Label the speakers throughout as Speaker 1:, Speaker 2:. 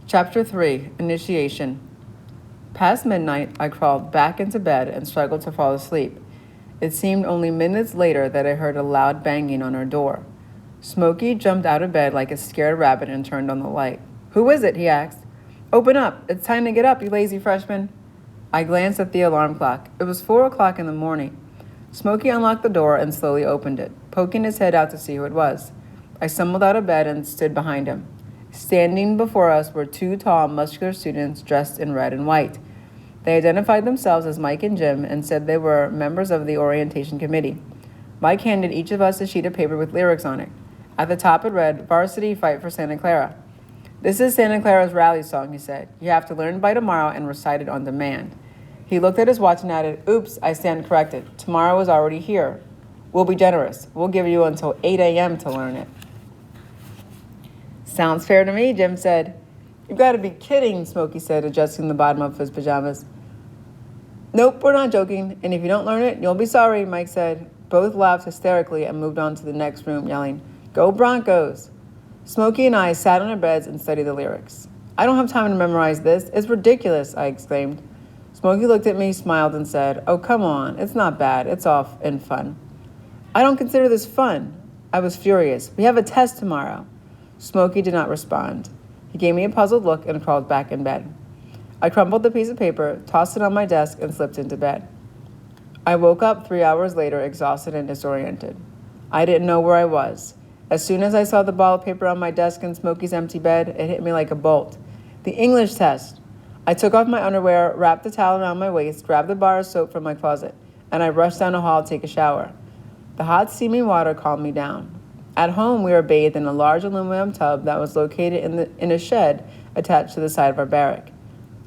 Speaker 1: Chapter 3, Initiation. Past midnight, I crawled back into bed and struggled to fall asleep. It seemed only minutes later that I heard a loud banging on our door. Smokey jumped out of bed like a scared rabbit and turned on the light. "Who is it?" he asked. "Open up! It's time to get up, you lazy freshman." I glanced at the alarm clock. It was 4 o'clock in the morning. Smokey unlocked the door and slowly opened it, poking his head out to see who it was. I stumbled out of bed and stood behind him. Standing before us were two tall, muscular students dressed in red and white. They identified themselves as Mike and Jim and said they were members of the orientation committee. Mike handed each of us a sheet of paper with lyrics on it. At the top it read, "Varsity Fight for Santa Clara." "This is Santa Clara's rally song," he said. "You have to learn by tomorrow and recite it on demand." He looked at his watch and added, "Oops, I stand corrected. Tomorrow is already here. We'll be generous. We'll give you until 8 a.m. to learn it." "Sounds fair to me," Jim said. "You've got to be kidding," Smokey said, adjusting the bottom of his pajamas. "Nope, we're not joking, and if you don't learn it, you'll be sorry," Mike said. Both laughed hysterically and moved on to the next room, yelling, "Go Broncos!" Smokey and I sat on our beds and studied the lyrics. "I don't have time to memorize this. It's ridiculous," I exclaimed. Smokey looked at me, smiled, and said, "Oh, come on. It's not bad. It's all in fun." "I don't consider this fun." I was furious. "We have a test tomorrow." Smokey did not respond. He gave me a puzzled look and crawled back in bed. I crumpled the piece of paper, tossed it on my desk, and slipped into bed. I woke up 3 hours later, exhausted and disoriented. I didn't know where I was. As soon as I saw the ball of paper on my desk in Smokey's empty bed, it hit me like a bolt. The English test! I took off my underwear, wrapped the towel around my waist, grabbed the bar of soap from my closet, and I rushed down the hall to take a shower. The hot, steaming water calmed me down. At home, we were bathed in a large aluminum tub that was located in a shed attached to the side of our barrack.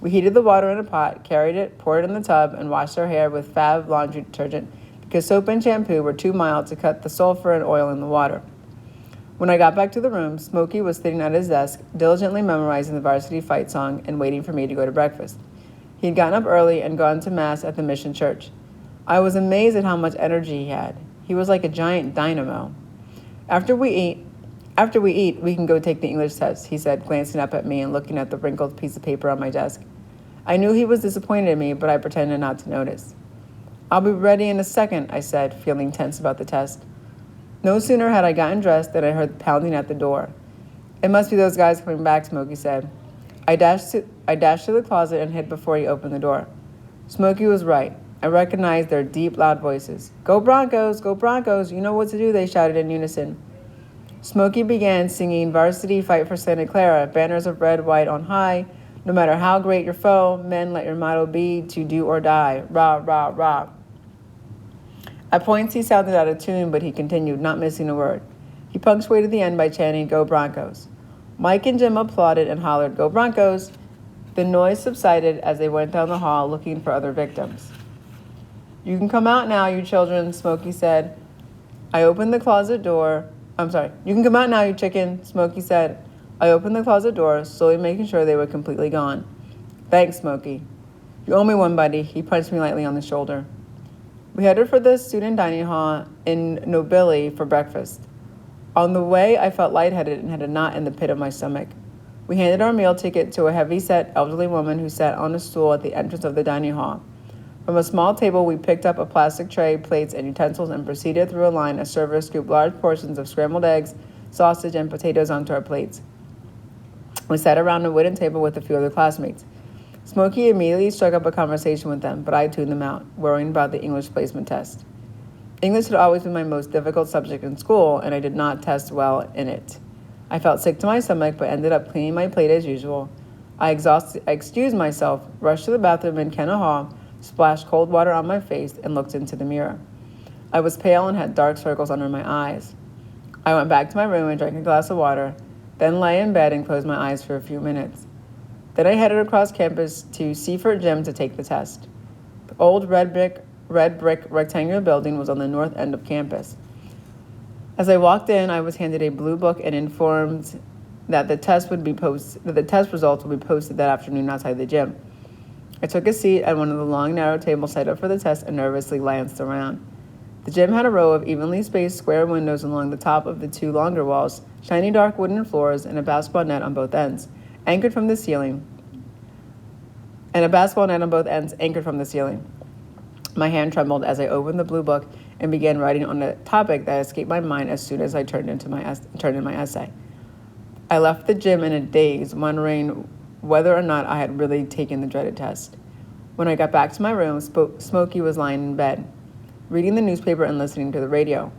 Speaker 1: We heated the water in a pot, carried it, poured it in the tub, and washed our hair with Fab laundry detergent because soap and shampoo were too mild to cut the sulfur and oil in the water. When I got back to the room, Smokey was sitting at his desk, diligently memorizing the Varsity Fight song and waiting for me to go to breakfast. He had gotten up early and gone to Mass at the Mission Church. I was amazed at how much energy he had. He was like a giant dynamo. After we eat, we can go take the English test," he said, glancing up at me and looking at the wrinkled piece of paper on my desk. I knew he was disappointed in me, but I pretended not to notice. "I'll be ready in a second," I said, feeling tense about the test. No sooner had I gotten dressed than I heard pounding at the door. "It must be those guys coming back," Smokey said. I dashed to the closet and hid before he opened the door. Smokey was right. I recognized their deep, loud voices. "Go Broncos! Go Broncos! You know what to do," they shouted in unison. Smokey began singing "Varsity Fight for Santa Clara," banners of red, white on high. "No matter how great your foe, men, let your motto be to do or die. Rah, rah, rah." At points he sounded out of tune, but he continued, not missing a word. He punctuated the end by chanting, "Go Broncos." Mike and Jim applauded and hollered, "Go Broncos." The noise subsided as they went down the hall looking for other victims. "You can come out now, you children," Smokey said. I opened the closet door. "You can come out now, you chicken," Smokey said. I opened the closet door, slowly making sure they were completely gone. "Thanks, Smokey. You owe me one, buddy." He punched me lightly on the shoulder. We headed for the student dining hall in Nobility for breakfast. On the way, I felt lightheaded and had a knot in the pit of my stomach. We handed our meal ticket to a heavy-set elderly woman who sat on a stool at the entrance of the dining hall. From a small table, we picked up a plastic tray, plates, and utensils and proceeded through a line as servers scooped large portions of scrambled eggs, sausage, and potatoes onto our plates. We sat around a wooden table with a few other classmates. Smokey immediately struck up a conversation with them, but I tuned them out, worrying about the English placement test. English had always been my most difficult subject in school, and I did not test well in it. I felt sick to my stomach, but ended up cleaning my plate as usual. I excused myself, rushed to the bathroom in Kenna Hall, splashed cold water on my face, and looked into the mirror. I was pale and had dark circles under my eyes. I went back to my room and drank a glass of water, then lay in bed and closed my eyes for a few minutes. Then I headed across campus to Seaford Gym to take the test. The old red brick rectangular building was on the north end of campus. As I walked in, I was handed a blue book and informed that the test results would be posted that afternoon outside the gym. I took a seat at one of the long, narrow tables set up for the test and nervously glanced around. The gym had a row of evenly spaced square windows along the top of the two longer walls, shiny dark wooden floors, and a basketball net on both ends. anchored from the ceiling, and a basketball net on both ends anchored from the ceiling. My hand trembled as I opened the blue book and began writing on a topic that escaped my mind as soon as I turned in my essay. I left the gym in a daze, wondering whether or not I had really taken the dreaded test. When I got back to my room, Smokey was lying in bed, reading the newspaper and listening to the radio.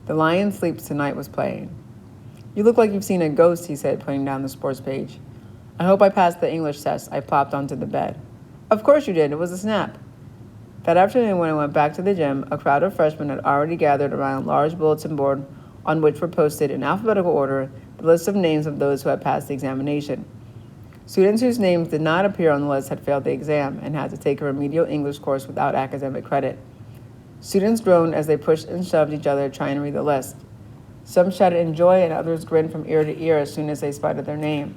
Speaker 1: The Lion Sleeps Tonight was playing. "You look like you've seen a ghost," he said, putting down the sports page. "I hope I passed the English test." I plopped onto the bed. "Of course you did. It was a snap." That afternoon, when I went back to the gym, a crowd of freshmen had already gathered around a large bulletin board on which were posted in alphabetical order the list of names of those who had passed the examination. Students whose names did not appear on the list had failed the exam and had to take a remedial English course without academic credit. Students groaned as they pushed and shoved each other trying to read the list. Some shouted in joy and others grinned from ear to ear as soon as they spotted their name.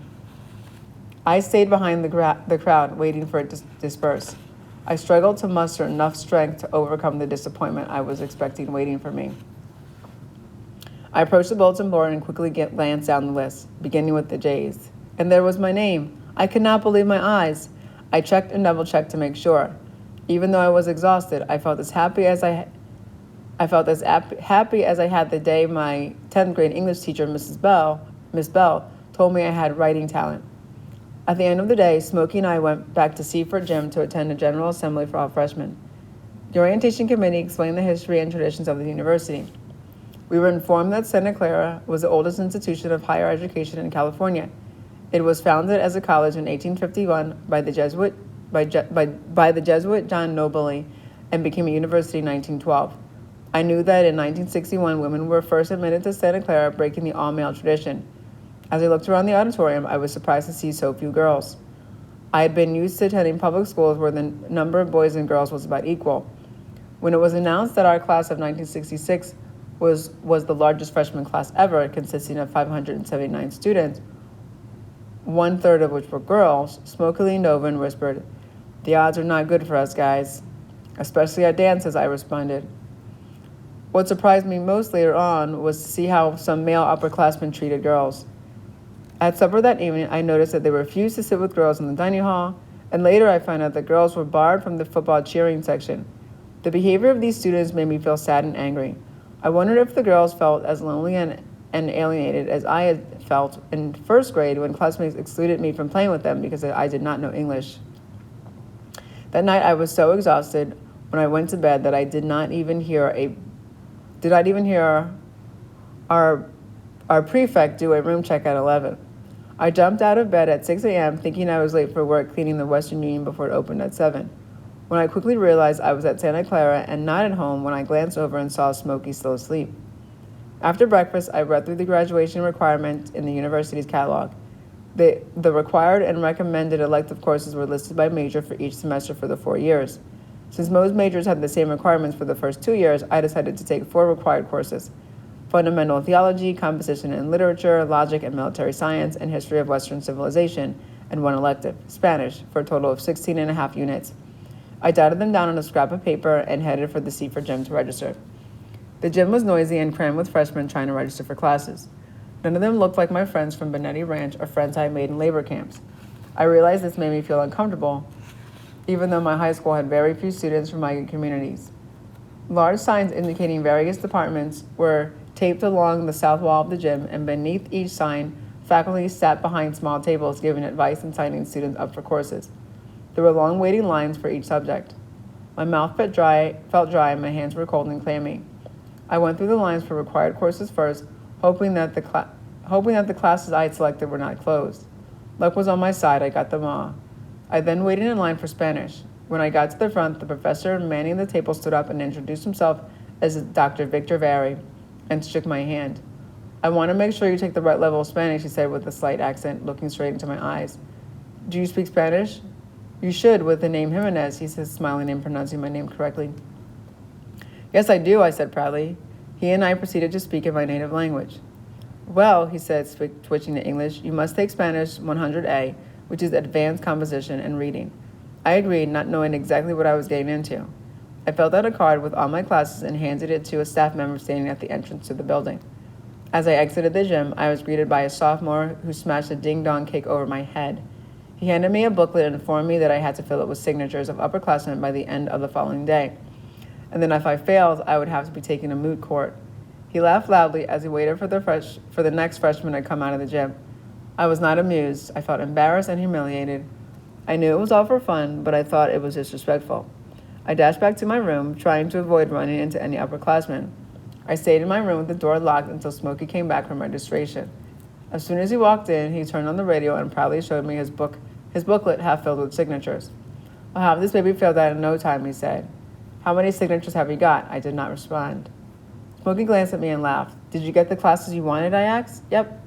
Speaker 1: I stayed behind the crowd, waiting for it to disperse. I struggled to muster enough strength to overcome the disappointment I was expecting waiting for me. I approached the bulletin board and quickly glanced down the list, beginning with the J's. And there was my name. I could not believe my eyes. I checked and double-checked to make sure. Even though I was exhausted, I felt as happy as I had the day my 10th grade English teacher, Miss Bell, told me I had writing talent. At the end of the day, Smokey and I went back to Seaford Gym to attend a general assembly for all freshmen. The orientation committee explained the history and traditions of the university. We were informed that Santa Clara was the oldest institution of higher education in California. It was founded as a college in 1851 by the Jesuit John Nobley and became a university in 1912. I knew that in 1961, women were first admitted to Santa Clara, breaking the all-male tradition. As I looked around the auditorium, I was surprised to see so few girls. I had been used to attending public schools where the number of boys and girls was about equal. When it was announced that our class of 1966 was the largest freshman class ever, consisting of 579 students, 1/3 of which were girls, Smokey leaned over and whispered, "The odds are not good for us guys, especially at dances," I responded. What surprised me most later on was to see how some male upperclassmen treated girls. At supper that evening, I noticed that they refused to sit with girls in the dining hall, and later I found out that girls were barred from the football cheering section. The behavior of these students made me feel sad and angry. I wondered if the girls felt as lonely and alienated as I had felt in first grade when classmates excluded me from playing with them because I did not know English. That night I was so exhausted when I went to bed that I did not even hear our prefect do a room check at 11. I jumped out of bed at 6 a.m. thinking I was late for work cleaning the Western Union before it opened at 7. When I quickly realized I was at Santa Clara and not at home when I glanced over and saw Smokey still asleep. After breakfast, I read through the graduation requirements in the university's catalog. The required and recommended elective courses were listed by major for each semester for the 4 years. Since most majors had the same requirements for the first 2 years, I decided to take 4 required courses: fundamental theology, composition and literature, logic and military science, and history of Western civilization, and 1 elective, Spanish, for a total of 16 and a half units. I jotted them down on a scrap of paper and headed for the Seaford Gym to register. The gym was noisy and crammed with freshmen trying to register for classes. None of them looked like my friends from Benetti Ranch or friends I had made in labor camps. I realized this made me feel uncomfortable, even though my high school had very few students from migrant communities. Large signs indicating various departments were taped along the south wall of the gym, and beneath each sign, faculty sat behind small tables giving advice and signing students up for courses. There were long waiting lines for each subject. My mouth felt dry and my hands were cold and clammy. I went through the lines for required courses first, hoping that the classes I had selected were not closed. Luck was on my side. I got them all. I then waited in line for Spanish. When I got to the front, the professor manning the table stood up and introduced himself as Dr. Victor Vary and shook my hand. "I want to make sure you take the right level of Spanish," he said with a slight accent, looking straight into my eyes. "Do you speak Spanish?" "You should, with the name Jimenez," he said, smiling and pronouncing my name correctly. "Yes, I do," I said proudly. He and I proceeded to speak in my native language. "Well," he said, switching to English, "you must take Spanish 100A, which is advanced composition and reading." I agreed, not knowing exactly what I was getting into. I filled out a card with all my classes and handed it to a staff member standing at the entrance to the building. As I exited the gym, I was greeted by a sophomore who smashed a ding-dong cake over my head. He handed me a booklet and informed me that I had to fill it with signatures of upperclassmen by the end of the following day. And then if I failed, I would have to be taken to moot court. He laughed loudly as he waited for the next freshman to come out of the gym. I was not amused. I felt embarrassed and humiliated. I knew it was all for fun, but I thought it was disrespectful. I dashed back to my room, trying to avoid running into any upperclassmen. I stayed in my room with the door locked until Smokey came back from registration. As soon as he walked in, he turned on the radio and proudly showed me his booklet half filled with signatures. "I'll have this baby filled out in no time," he said. "How many signatures have you got?" I did not respond. Smokey glanced at me and laughed. "Did you get the classes you wanted?" I asked. "Yep."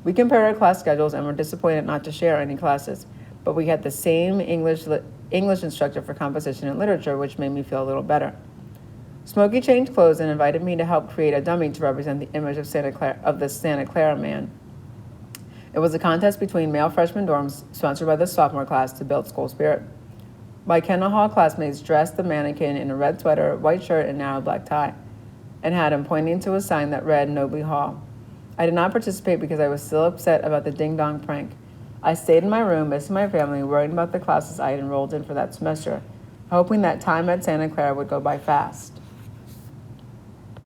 Speaker 1: We compared our class schedules and were disappointed not to share any classes, but we had the same English instructor for composition and literature, which made me feel a little better. Smokey changed clothes and invited me to help create a dummy to represent the image of the Santa Clara man. It was a contest between male freshman dorms sponsored by the sophomore class to build school spirit. My Kendall Hall classmates dressed the mannequin in a red sweater, white shirt, and narrow black tie, and had him pointing to a sign that read Nobley Hall. I did not participate because I was still upset about the ding-dong prank. I stayed in my room, missing my family, worrying about the classes I had enrolled in for that semester, hoping that time at Santa Clara would go by fast.